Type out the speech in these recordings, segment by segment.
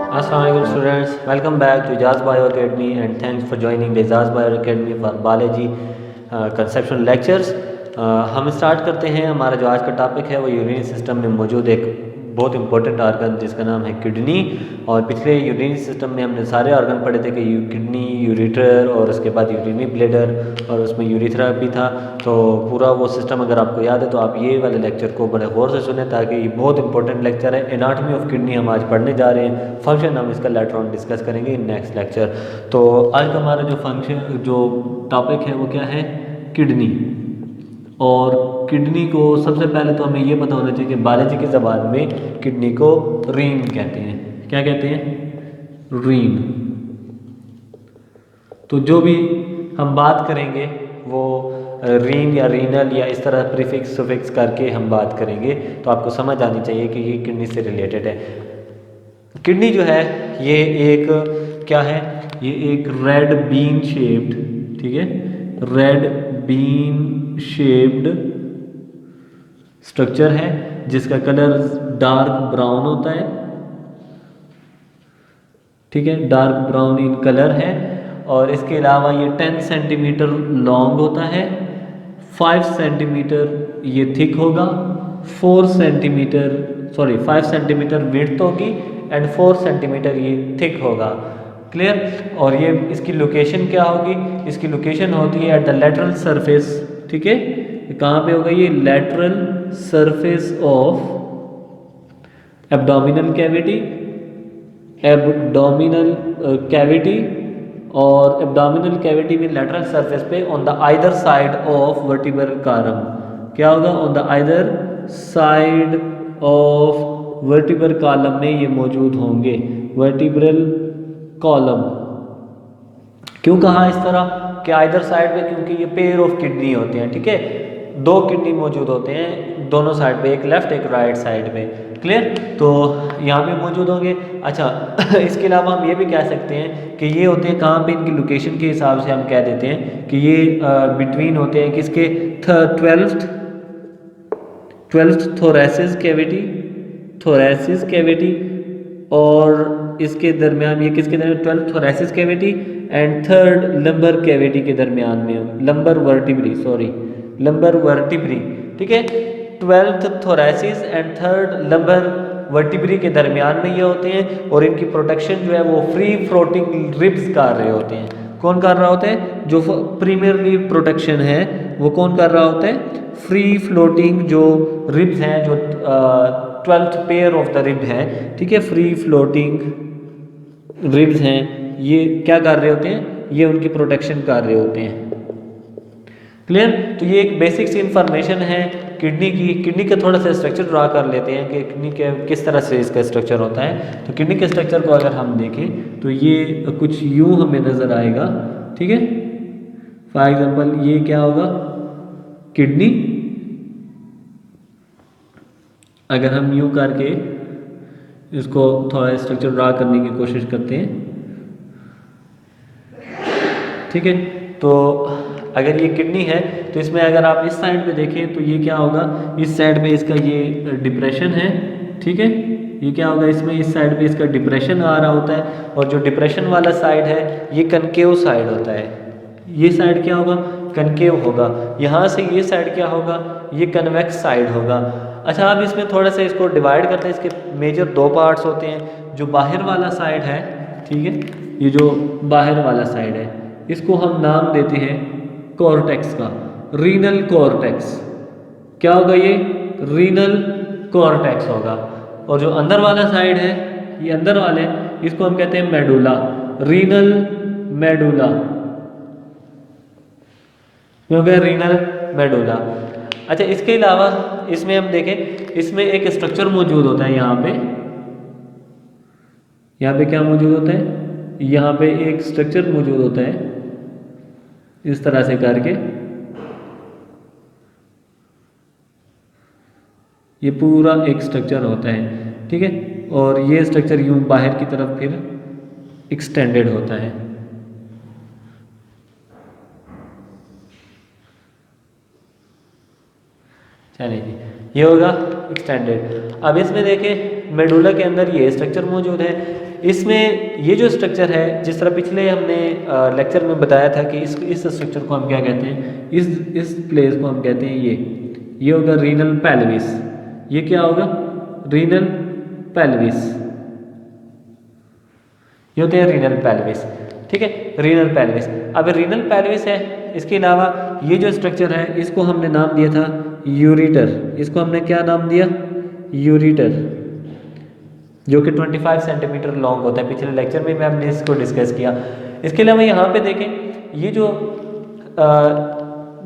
Assalamualaikum students, welcome back to Ijaz Bio Academy and thanks for joining the Ijaz Bio Academy for Biology conceptual lectures. हम start करते हैं। हमारा जो आज का टॉपिक है वो यूरिनरी सिस्टम में मौजूद एक बहुत इंपॉर्टेंट ऑर्गन जिसका नाम है किडनी। और पिछले यूरिनरी सिस्टम में हमने सारे ऑर्गन पढ़े थे कि किडनी, यूरेटर और उसके बाद यूरिनरी ब्लैडर और उसमें यूरिथ्रा भी था। तो पूरा वो सिस्टम अगर आपको याद है तो आप ये वाले लेक्चर को बड़े गौर से सुने, ताकि ये बहुत इंपॉर्टेंट लेक्चर है। एनाटॉमी ऑफ किडनी हम आज पढ़ने जा रहे हैं। फंक्शन हम इसका लेटर ऑन डिस्कस करेंगे इन नेक्स्ट लेक्चर। तो आज का हमारा जो टॉपिक है वो क्या है? किडनी। और किडनी को सबसे पहले तो हमें ये पता होना चाहिए कि बायोलॉजी की ज़बान में किडनी को रीन कहते हैं। क्या कहते हैं? रीन। तो जो भी हम बात करेंगे वो रीन या रीनल या इस तरह प्रीफिक्स सुफिक्स करके हम बात करेंगे, तो आपको समझ आनी चाहिए कि ये किडनी से रिलेटेड है। किडनी जो है ये एक क्या है? ये एक रेड बीन शेप्ड, ठीक है, रेड बीन शेप्ड स्ट्रक्चर है जिसका कलर डार्क ब्राउन होता है, ठीक है, डार्क ब्राउन इन कलर है। और इसके अलावा ये 10 सेंटीमीटर लॉन्ग होता है, 5 सेंटीमीटर ये थिक होगा, 5 सेंटीमीटर विड्थ होगी एंड 4 सेंटीमीटर ये थिक होगा। क्लियर? और ये इसकी लोकेशन क्या होगी? इसकी लोकेशन होती है एट द लेटरल सरफेस, ठीक है। कहाँ पे होगा ये? Lateral surface of abdominal cavity और एब्डोमिनल कैविटी में लेटरल सरफेस पे on the either side of vertebral column. क्या होगा? On the either side of vertebral column में ये मौजूद होंगे। वर्टिब्रल कॉलम क्यों कहा इस तरह कि आइदर साइड पे? क्योंकि ये पेयर ऑफ किडनी होते हैं, ठीक है, 2 किडनी मौजूद होते हैं दोनों साइड पे, एक लेफ्ट एक राइट साइड में। क्लियर? तो यहाँ पे मौजूद होंगे। अच्छा इसके अलावा हम ये भी कह सकते हैं कि ये होते हैं कहाँ पे? इनकी लोकेशन के हिसाब से हम कह देते हैं कि ये बिटवीन होते हैं किसके? 12th थोरेसिस कैविटी और इसके दरमियान ये किसके दरमियान? 12th thoracic cavity and 3rd lumbar cavity के दरमियान में, लंबर वर्टिब्री, ठीक है। 12th thoracic and 3rd lumbar vertebrae के दरमियान में ये होते हैं। और इनकी प्रोटेक्शन जो है वो फ्री फ्लोटिंग रिब्स कर रहे होते हैं। कौन कर रहा होता है? जो प्रीमियरली प्रोटेक्शन है वो कौन कर रहा होता है? फ्री फ्लोटिंग जो रिब्स हैं, जो 12th pair of the rib है, ठीक है, फ्री फ्लोटिंग रिब्स हैं, ये क्या कर रहे होते हैं? ये उनकी प्रोटेक्शन कर रहे होते हैं। क्लियर? तो ये एक बेसिक सी इंफॉर्मेशन है किडनी की। किडनी का थोड़ा सा स्ट्रक्चर ड्रा कर लेते हैं कि किडनी के किस तरह से इसका स्ट्रक्चर होता है। तो किडनी के स्ट्रक्चर को अगर हम देखें तो ये कुछ यूं हमें नज़र आएगा, ठीक है। फॉर एग्जांपल ये क्या होगा? किडनी। अगर हम यूं करके इसको थोड़ा स्ट्रक्चर ड्रा करने की कोशिश करते हैं, ठीक है, तो अगर ये किडनी है तो इसमें अगर आप इस साइड पे देखें तो ये क्या होगा? इस साइड पे इसका ये डिप्रेशन है, ठीक है, ये क्या होगा? इसमें इस साइड पे इसका डिप्रेशन आ रहा होता है और जो डिप्रेशन वाला साइड है ये कनकेव साइड होता है। ये साइड क्या होगा? कनकेव होगा। यहाँ से ये साइड क्या होगा? ये कन्वेक्स साइड होगा। अच्छा, अब इसमें थोड़ा सा इसको डिवाइड करते हैं। इसके मेजर 2 पार्ट्स होते हैं। जो बाहर वाला साइड है, ठीक है, ये जो बाहर वाला साइड है इसको हम नाम देते हैं कॉर्टेक्स का, रीनल कॉर्टेक्स। क्या होगा ये? रीनल कॉर्टेक्स होगा। और जो अंदर वाला साइड है, ये अंदर वाले, इसको हम कहते हैं मेडुला, रीनल मेडुला। क्योंकि रीनल मेडुला। अच्छा, इसके अलावा इसमें हम देखें, इसमें एक स्ट्रक्चर मौजूद होता है। यहाँ पे क्या मौजूद होता है? यहाँ पे एक स्ट्रक्चर मौजूद होता है इस तरह से करके। ये पूरा एक स्ट्रक्चर होता है, ठीक है, और ये स्ट्रक्चर यूं बाहर की तरफ फिर एक्सटेंडेड होता है। चलिए जी, ये होगा एक्सटेंडेड। अब इसमें देखें मेडुला के अंदर ये स्ट्रक्चर मौजूद है। इसमें ये जो स्ट्रक्चर है, जिस तरह पिछले हमने लेक्चर में बताया था कि इस स्ट्रक्चर को हम क्या कहते हैं, इस प्लेस को हम कहते हैं ये होगा रीनल पेल्विस। ये क्या होगा? Renal pelvis. ये होते हैं रीनल पेल्विस। ठीक है, रीनल पेल्विस। अब रीनल पेल्विस है, इसके अलावा ये जो स्ट्रक्चर है इसको हमने नाम दिया था यूरिटर। इसको हमने क्या नाम दिया? यूरिटर, जो कि 25 सेंटीमीटर लॉन्ग होता है। पिछले लेक्चर में हमने इसको डिस्कस किया। इसके अलावा यहाँ पे देखें, ये जो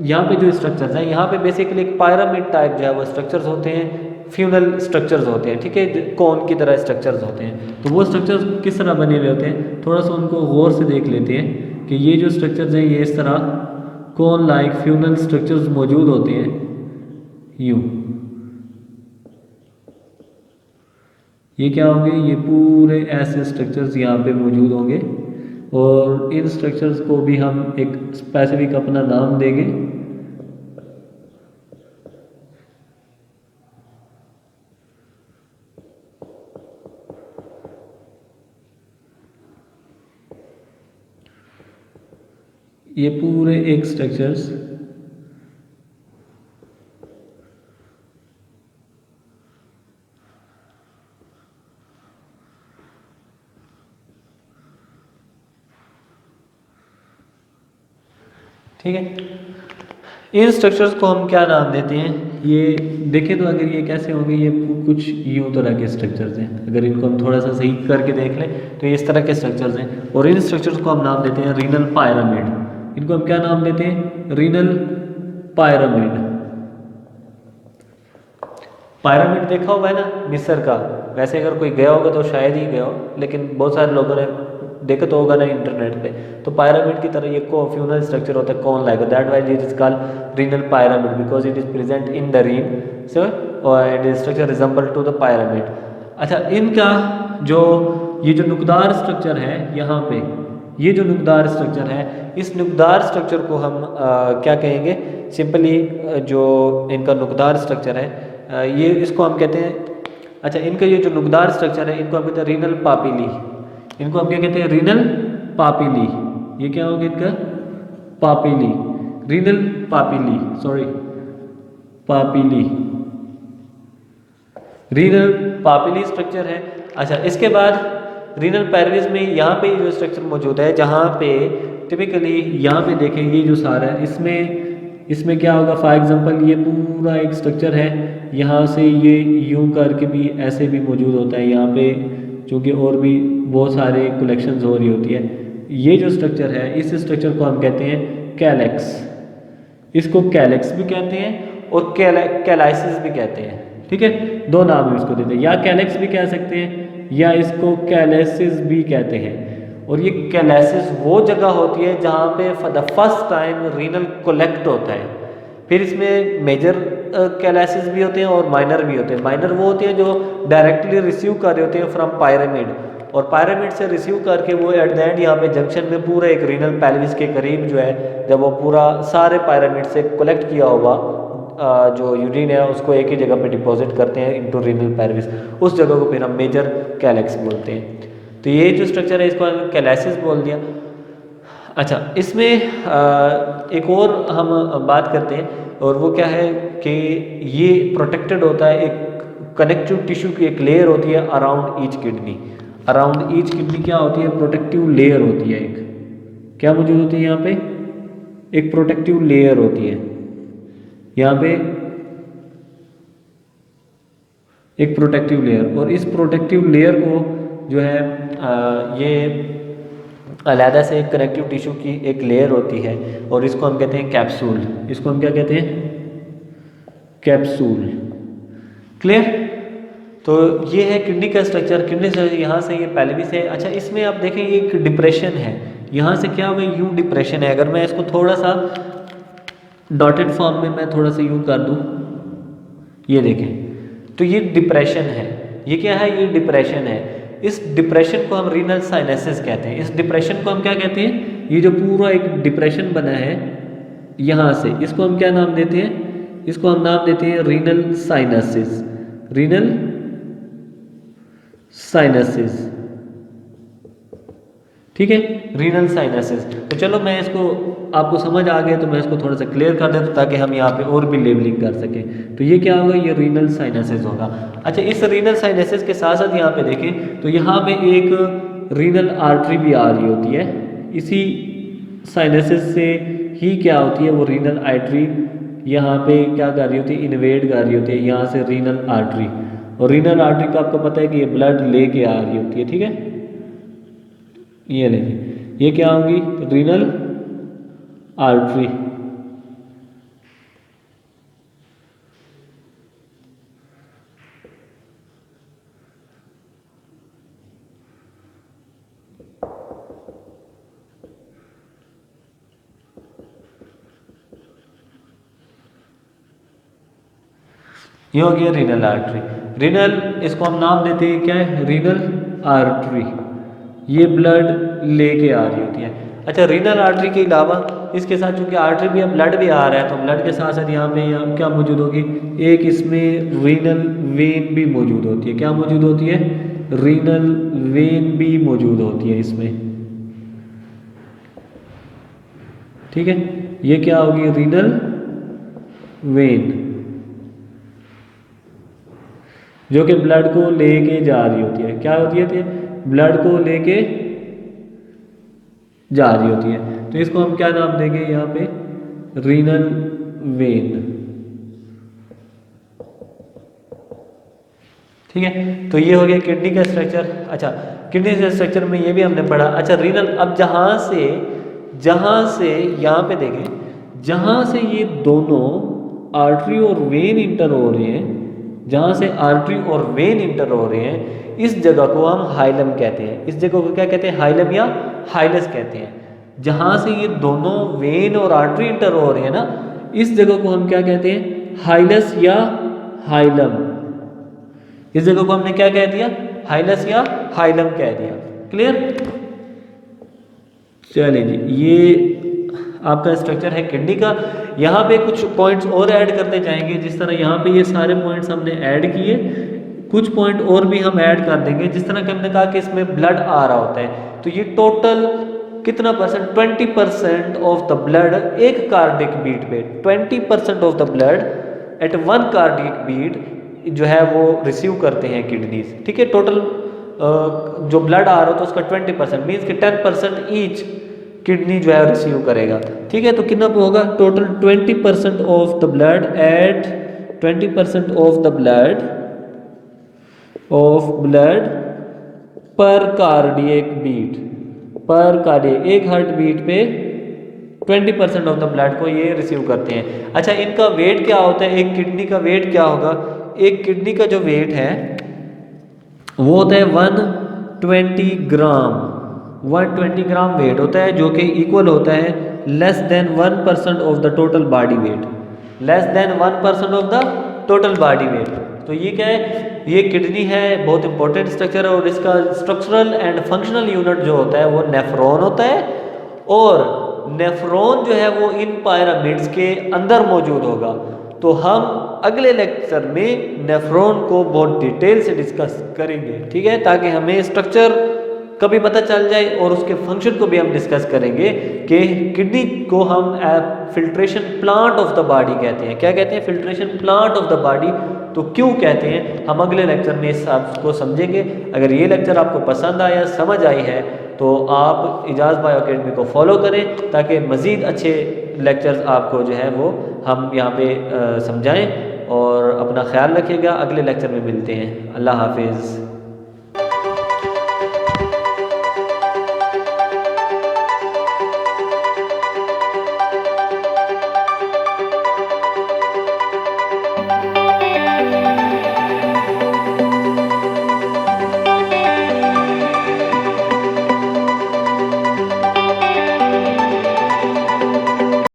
यहाँ पे जो स्ट्रक्चर्स हैं, यहाँ पे बेसिकली एक पायरामिड टाइप जो है वो स्ट्रक्चर्स होते हैं, फ्यूनल स्ट्रक्चर्स होते हैं। ठीक है, कौन की तरह स्ट्रक्चर्स होते हैं। तो वो स्ट्रक्चर्स किस तरह बने हुए होते हैं, थोड़ा सा उनको गौर से देख लेते हैं कि ये जो स्ट्रक्चर्स हैं ये इस तरह कौन लाइक फ्यूनल स्ट्रक्चर्स मौजूद होते हैं। यूँ ये क्या होंगे? ये पूरे ऐसे स्ट्रक्चर्स यहाँ पे मौजूद होंगे और इन स्ट्रक्चर्स को भी हम एक स्पेसिफिक अपना नाम देंगे। ये पूरे एक स्ट्रक्चर्स ठीक है, इन स्ट्रक्चर्स को हम क्या नाम देते हैं? ये देखें तो अगर ये कैसे होंगे, ये कुछ यूं तरह के स्ट्रक्चर्स हैं। अगर इनको हम थोड़ा सा सही करके देख लें तो ये इस तरह के स्ट्रक्चर्स हैं और इन स्ट्रक्चर्स को हम नाम देते हैं रीनल पायरामिड। इनको हम क्या नाम देते हैं? Renal pyramid. पायरामिड देखा होगा है ना मिस्र का। वैसे अगर कोई गया होगा तो शायद ही गया हो, लेकिन बहुत सारे लोगों ने देखा तो होगा ना इंटरनेट पे। तो पायरामिड की तरह ये फ्यूनल स्ट्रक्चर होता है, कौन like that wise it is called renal pyramid because it is present in the rein so it is structure resemble to the pyramid. अच्छा, इनका जो ये जो नुकदार स्ट्रक्चर है यहाँ पे, ये जो नुकदार स्ट्रक्चर है, इस नुकदार स्ट्रक्चर को हम क्या कहेंगे? सिंपली जो इनका नुकदार स्ट्रक्चर है ये इसको हम कहते हैं, अच्छा इनका ये जो नुकदार स्ट्रक्चर है इनको हम कहते हैं रीनल पापिली। इनको हम क्या कहते हैं? रीनल पापिली। ये क्या होगा इनका? पापिली, रीनल पापिली, सॉरी पापिली, रीनल पापिली स्ट्रक्चर है। अच्छा, इसके बाद रीनल पेल्विस में यहाँ पे जो स्ट्रक्चर मौजूद है, जहाँ पे टिपिकली यहाँ पे देखें ये जो सारा है, इसमें क्या होगा? फॉर एग्जांपल ये पूरा एक स्ट्रक्चर है, यहाँ से ये यूं करके भी ऐसे भी मौजूद होता है यहाँ पे, चूँकि और भी बहुत सारे कलेक्शंस हो रही होती है। ये जो स्ट्रक्चर है, इस स्ट्रक्चर को हम कहते हैं कैलेक्स। इसको कैलेक्स भी कहते हैं और कैलाइसिस भी कहते हैं। ठीक है, दो नाम हम इसको देते हैं, या कैलेक्स भी कह सकते हैं या इसको कैलेसिस भी कहते हैं। और ये कैलेसिस वो जगह होती है जहाँ पे for the first time renal collect होता है। फिर इसमें मेजर कैलेसिस भी होते हैं और माइनर भी होते हैं। माइनर वो होते हैं जो डायरेक्टली रिसीव कर रहे होते हैं फ्रॉम पायरामिड, और पायरामिड से रिसीव करके वो एट द एंड यहाँ पे जंक्शन में पूरा एक रीनल पेल्विस के करीब जो है, जब वो पूरा सारे पायरामिड से कलेक्ट किया होगा जो यूरिन है उसको एक ही जगह पे डिपॉजिट करते हैं इनटू रीनल पेल्विस, उस जगह को फिर हम मेजर कैलेक्स बोलते हैं। तो ये जो स्ट्रक्चर है इसको हम कैलेसिस बोल दिया। अच्छा, इसमें एक और हम बात करते हैं और वो क्या है कि ये प्रोटेक्टेड होता है, एक कनेक्टिव टिश्यू की एक लेयर होती है around each kidney. Around each kidney क्या होती है? प्रोटेक्टिव लेयर होती है। एक क्या मौजूद होती है यहाँ पे? एक प्रोटेक्टिव लेयर होती है यहाँ पे, एक प्रोटेक्टिव लेयर। और इस प्रोटेक्टिव लेयर को जो है ये अलहदा से एक कनेक्टिव टिश्यू की एक लेयर होती है और इसको हम कहते हैं कैप्सूल। इसको हम क्या कहते हैं? कैप्सूल। क्लियर? तो ये है किडनी का स्ट्रक्चर। किडनी से यहाँ से ये पेल्विस है। अच्छा, इसमें आप देखें ये एक डिप्रेशन है, यहाँ से क्या हुआ? यूं डिप्रेशन है। अगर मैं इसको थोड़ा सा डॉटेड फॉर्म में मैं थोड़ा सा यूं कर दूं, ये देखें तो ये डिप्रेशन है। ये क्या है? ये डिप्रेशन है। इस डिप्रेशन को हम रीनल साइनसिस कहते हैं। इस डिप्रेशन को हम क्या कहते हैं? ये जो पूरा एक डिप्रेशन बना है यहाँ से, इसको हम क्या नाम देते हैं? इसको हम नाम देते हैं रीनल साइनसिस। Renal sinuses. ठीक है, रीनल साइनसेस। तो चलो मैं इसको, आपको समझ आ गया तो मैं इसको थोड़ा सा क्लियर कर देता हूँ ताकि हम यहाँ पे और भी लेबलिंग कर सकें। तो ये क्या होगा, ये रीनल साइनसेस होगा। अच्छा, इस रीनल साइनसेस के साथ साथ यहाँ पे देखें तो यहाँ पे एक रीनल आर्टरी भी आ रही होती है। इसी साइनसेस से ही क्या होती है, वो रीनल आर्टरी यहाँ पे क्या कर रही होती है, इन्वेड कर रही होती है यहाँ से रीनल आर्टरी। और रीनल आर्टरी का आपको पता है कि ये ब्लड लेके आ रही होती है, ठीक है। ये देखिए, ये क्या होगी, रीनल आर्टरी। ये हो गया रीनल आर्टरी। रीनल, इसको हम नाम देते हैं क्या है, रीनल आर्टरी। ये ब्लड लेके आ रही होती है। अच्छा, रीनल आर्टरी के अलावा इसके साथ चूंकि आर्टरी भी है, ब्लड भी आ रहा है, तो ब्लड के साथ साथ यहाँ पे यहाँ क्या मौजूद होगी, एक इसमें रीनल वेन भी मौजूद होती है। क्या मौजूद होती है, रीनल वेन भी मौजूद होती है इसमें, ठीक है। ये क्या होगी, रीनल वेन, जो कि ब्लड को लेके जा रही होती है। क्या होती है, ब्लड को लेके जा रही होती है। तो इसको हम क्या नाम देंगे यहाँ पे, रीनल वेन, ठीक है। तो ये हो गया किडनी का स्ट्रक्चर। अच्छा, किडनी के स्ट्रक्चर में ये भी हमने पढ़ा। अच्छा, रीनल, अब जहाँ से यहाँ पे देखें, जहाँ से ये दोनों आर्टरी और वेन इंटर हो रहे हैं, जहाँ से आर्टरी और वेन इंटर हो रहे हैं, इस जगह को हम हाइलम कहते हैं। इस जगह को क्या कहते हैं, हाइलम या हाइलस कहते हैं। जहाँ से ये दोनों वेन और आर्टरी इंटर हो रहे हैं ना, इस जगह को हम क्या कहते हैं, हाइलस या हाइलम। इस जगह को हमने क्या कह दिया, हाइलस या हाइलम कह दिया। क्लियर, चलिए जी, ये आपका स्ट्रक्चर है किडनी का। यहाँ पे कुछ पॉइंट्स और ऐड करते जाएंगे। जिस तरह यहाँ पे ये सारे पॉइंट्स हमने ऐड किए, कुछ पॉइंट और भी हम ऐड कर देंगे। जिस तरह कि हमने कहा कि इसमें ब्लड आ रहा होता है, तो ये टोटल कितना परसेंट, 20% ऑफ द ब्लड एक कार्डिक बीट पे, 20% of the blood at one cardiac beat जो है वो रिसीव करते हैं किडनीज, ठीक है। टोटल जो ब्लड आ रहा हो तो उसका 20% मीन्स कि 10% ईच किडनी जो है रिसीव करेगा, ठीक है। तो कितना पे होगा, total 20% of the blood at 20% of the blood per cardiac beat, per cardiac, एक हार्ट बीट पे 20% ऑफ द ब्लड को ये रिसीव करते हैं। अच्छा, इनका वेट क्या होता है, एक किडनी का वेट क्या होगा, एक किडनी का जो वेट है वो होता है 120 ग्राम, 120 ग्राम वेट होता है, जो कि इक्वल होता है less than 1% of the total body weight, less than 1% of the total body weight. तो ये क्या है, ये किडनी है, बहुत इंपॉर्टेंट स्ट्रक्चर है। और इसका स्ट्रक्चरल एंड फंक्शनल यूनिट जो होता है वो नेफ्रॉन होता है। और नेफ्रॉन जो है वो इन पिरामिड्स के अंदर मौजूद होगा। तो हम अगले लेक्चर में नेफ्रॉन को बहुत डिटेल से डिस्कस करेंगे, ठीक है, ताकि हमें स्ट्रक्चर कभी पता चल जाए और उसके फंक्शन को भी हम डिस्कस करेंगे कि किडनी को हम filtration plant of the body कहते हैं। क्या कहते हैं, filtration plant of the body. तो क्यों कहते हैं, हम अगले लेक्चर में इस को समझेंगे। अगर ये लेक्चर आपको पसंद आया, समझ आई है, तो आप इजाज़ बायो अकेडमी को फॉलो करें ताकि मज़ीद अच्छे लेक्चर्स आपको जो है वो हम यहाँ पे समझाएं। और अपना ख्याल रखिएगा, अगले लेक्चर में मिलते हैं। अल्लाह हाफिज़।